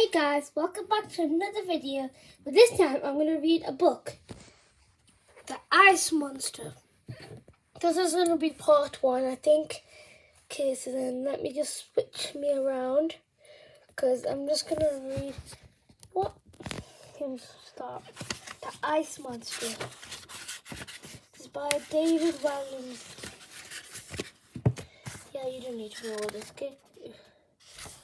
Hey guys, welcome back to another video. But this time I'm going to read a book, The Ice Monster. This is going to be part 1, I think. Okay, so then let me just switch me around, because I'm just going to read what can start. The Ice Monster. This is by David Walliams. Yeah, you don't need to know all this, okay?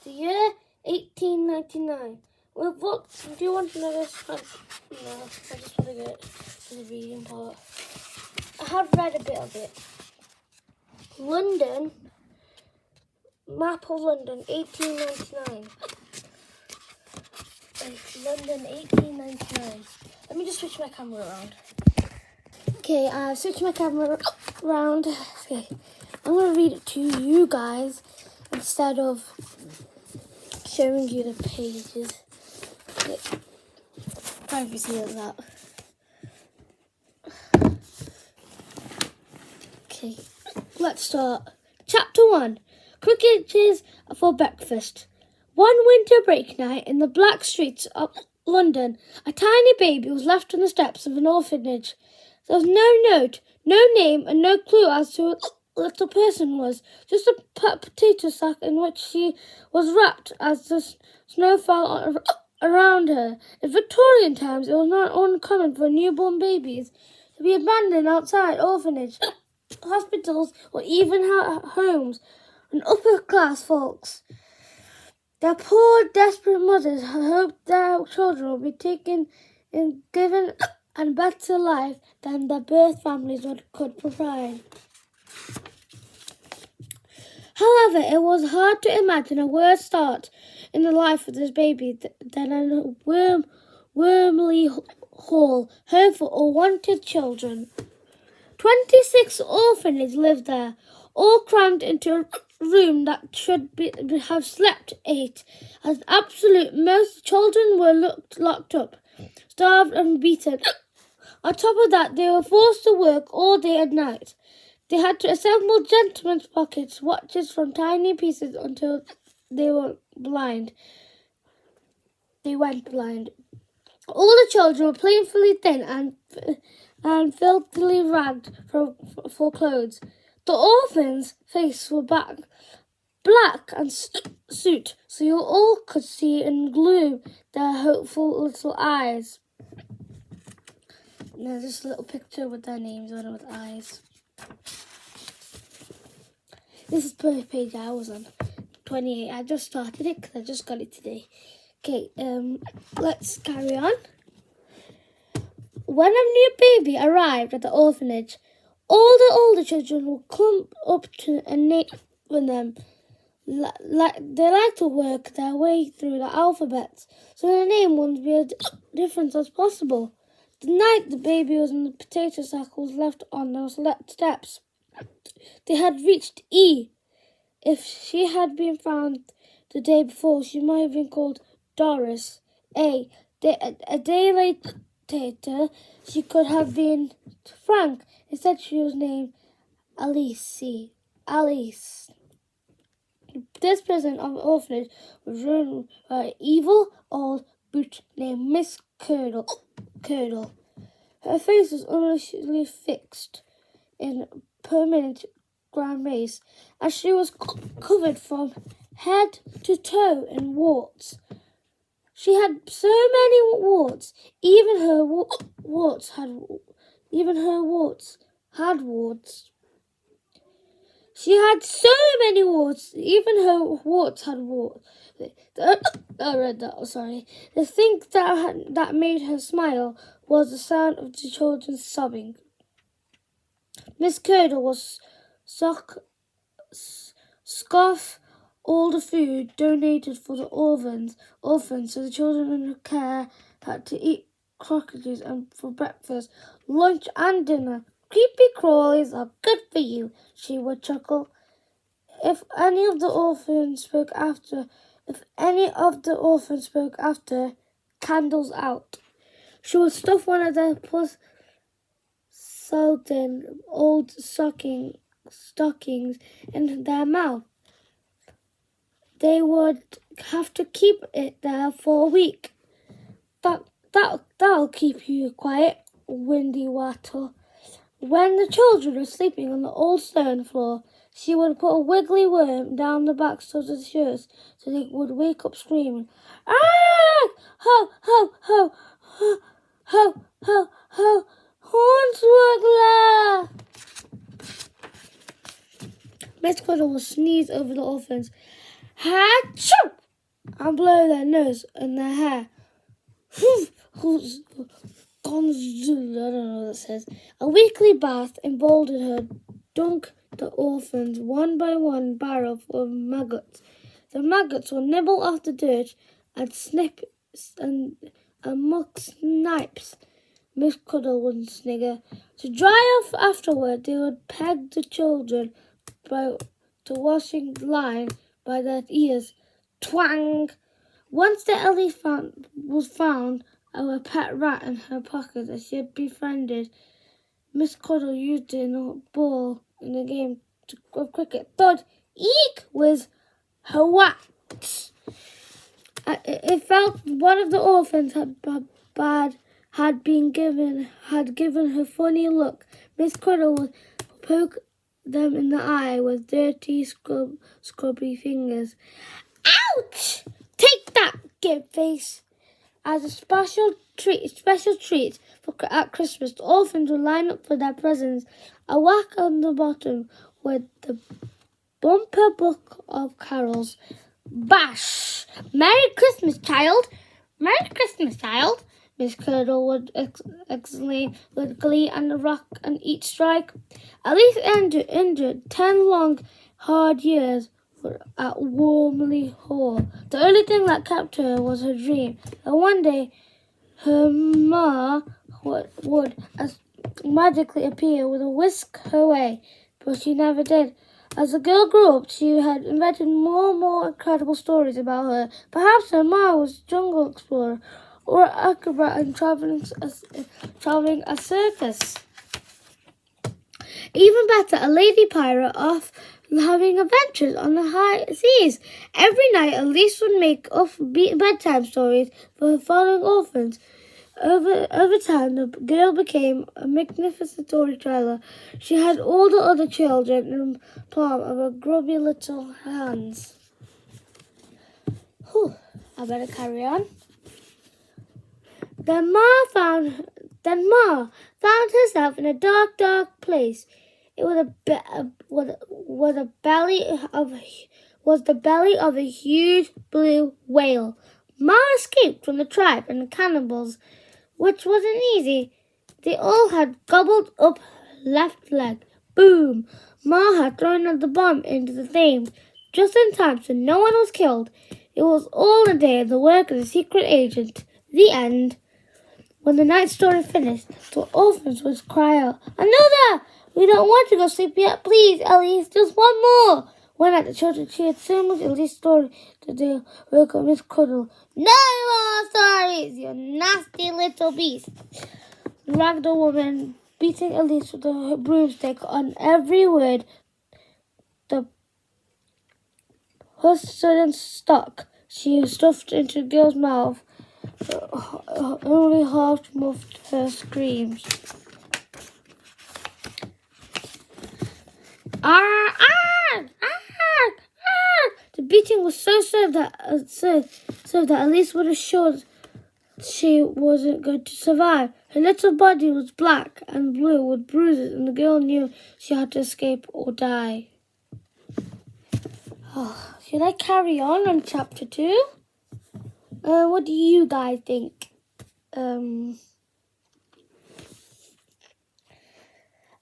The year 1899. Well, what do you want to know this? No, I just want to get to the reading part. I have read a bit of it. London, map of London, 1899. London, 1899. Let me just switch my camera around. Okay, I've switched my camera around. Okay, I'm going to read it to you guys instead of showing you the pages. Privacy of that. Okay, let's start. Chapter 1. Cricketers for breakfast. One winter break night in the black streets of London, a tiny baby was left on the steps of an orphanage. There was no note, no name, and no clue as to who the little person was. Just a potato sack in which she was wrapped as the snow fell around her. In Victorian times, it was not uncommon for newborn babies to be abandoned outside orphanage, hospitals, or even homes. And upper-class folks, their poor, desperate mothers hoped their children would be taken and given a better life than their birth families could provide. However, it was hard to imagine a worse start in the life of this baby than a Wormley Hall, home for unwanted children. 26 orphanages lived there, all crammed into a room that should have slept 8. As absolute most children were locked up, starved and beaten. On top of that, they were forced to work all day and night. They had to assemble gentlemen's pockets, watches from tiny pieces until they were blind. They went blind. All the children were painfully thin and filthily ragged for clothes. The orphans' faces were black and soot, so you all could see in gloom their hopeful little eyes. And there's just a little picture with their names on it with eyes. This is the page I was on, 28. I just started it because I just got it today. Okay, let's carry on. When a new baby arrived at the orphanage, all the older children would come up to and name them. They like to work their way through the alphabet, so the name wouldn't be as different as possible. The night the baby was in the potato sack was left on those steps. They had reached E. If she had been found the day before, she might have been called Doris. A day later, she could have been Frank. Instead, she was named Alice. This prison of orphanage was run by an evil old brute named Miss Curdle. Her face was unusually fixed in permanent grand maze, as she was covered from head to toe in warts. She had so many warts, even her warts had warts. She had so many warts, even her warts had warts. I read that, sorry. The thing that made her smile was the sound of the children sobbing. Miss Curdle was scoff all the food donated for the orphans, so the children in her care had to eat croquettes and for breakfast, lunch and dinner. Creepy crawlies are good for you, she would chuckle. If any of the orphans spoke after, candles out. She would stuff one of their Sultan old stockings in their mouth. they would have to keep it there for a week. That'll keep you quiet, Windy Wattle. When the children were sleeping on the old stone floor, she would put a wiggly worm down the backs of the shirts so they would wake up screaming, "Ah! Ho, ho, ho, ho, ho, ho, ho, Hornswoggle!" Miss Cuddle would sneeze over the orphans, "Achoo!" and blow their nose and their hair. I don't know what it says. A weekly bath emboldened her dunk the orphans one by one barrel full of maggots. The maggots would nibble off the dirt and snip and muck snipes. Miss Cuddle would snigger. To dry off afterward, they would peg the children to washing line by their ears. Twang! Once the Ellie was found a pet rat in her pocket that she had befriended. Miss Cuddle used it in a ball in a game of cricket. Thud! Eek! Was her whacked. It felt one of the orphans had given her funny look. Miss Cuddle would poke them in the eye with dirty, scrubby fingers. Ouch! Take that, Gib Face! As a special treat at Christmas, the orphans would line up for their presents. A whack on the bottom with the bumper book of carols. Bash! Merry Christmas, child! Merry Christmas, child! Miss Cuddle would exclaim with glee, and a rock and each strike. Elise endured 10 long, hard years at Wormley Hall. The only thing that kept her was her dream that one day her ma would magically appear with a whisk her way, but she never did. As the girl grew up, she had invented more and more incredible stories about her. Perhaps her ma was a jungle explorer or an acrobat and traveling a circus. Even better, a lady pirate off having adventures on the high seas. Every night, Elise would make up bedtime stories for her following orphans. Over time, the girl became a magnificent storyteller. She had all the other children in the palm of her grubby little hands. I better carry on. Then Ma found herself in a dark, dark place. It was the belly of a huge blue whale. Ma escaped from the tribe and the cannibals, which wasn't easy. They all had gobbled up her left leg. Boom! Ma had thrown the bomb into the flames just in time, so no one was killed. It was all a day of the work of the secret agent. The end. When the night story finished, the orphans would cry out, "Another! We don't want to go sleep yet. Please, Elise, just one more." One night the children cheered so much Elise's story that they woke up Miss Cuddle. "No more stories, you nasty little beast!" The ragdoll woman beating Elise with her broomstick on every word. The sudden stock she stuffed into the girl's mouth only half muffled her screams. Ah, ah, ah, ah. The beating was so severe that Elise was assured she wasn't going to survive. Her little body was black and blue with bruises, and the girl knew she had to escape or die. Should I carry on chapter 2? What do you guys think?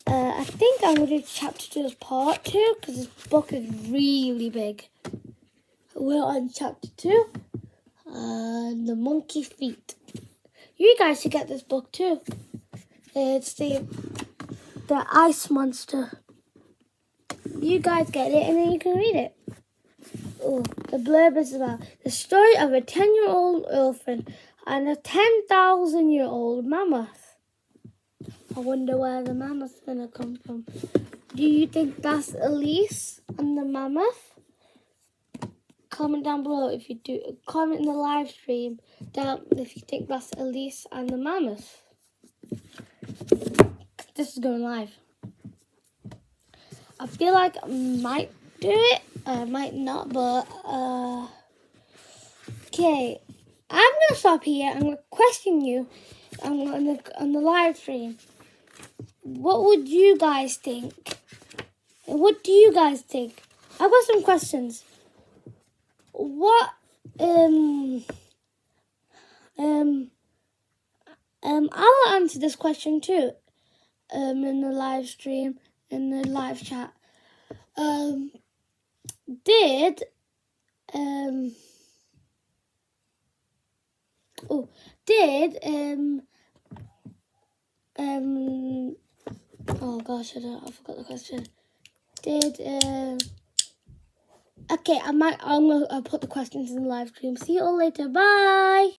I think I'm going to do chapter 2 as part 2 because this book is really big. We're on chapter 2, The Monkey Feet. You guys should get this book too. It's the Ice Monster. You guys get it and then you can read it. The blurb is about the story of a 10-year-old orphan and a 10,000-year-old mammoth. I wonder where the mammoth's gonna come from. Do you think that's Elise and the mammoth? comment down below if you do. Comment in the live stream down if you think that's Elise and the mammoth. This is going live. I feel like I might do it. I might not, but okay. I'm gonna stop here. I'm gonna question you on the live stream. What would you guys think? What do you guys think? I've got some questions. What I'll answer this question too. In the live stream, in the live chat. Oh gosh, I forgot the question. Okay, I'll put the questions in the live stream. See you all later. Bye.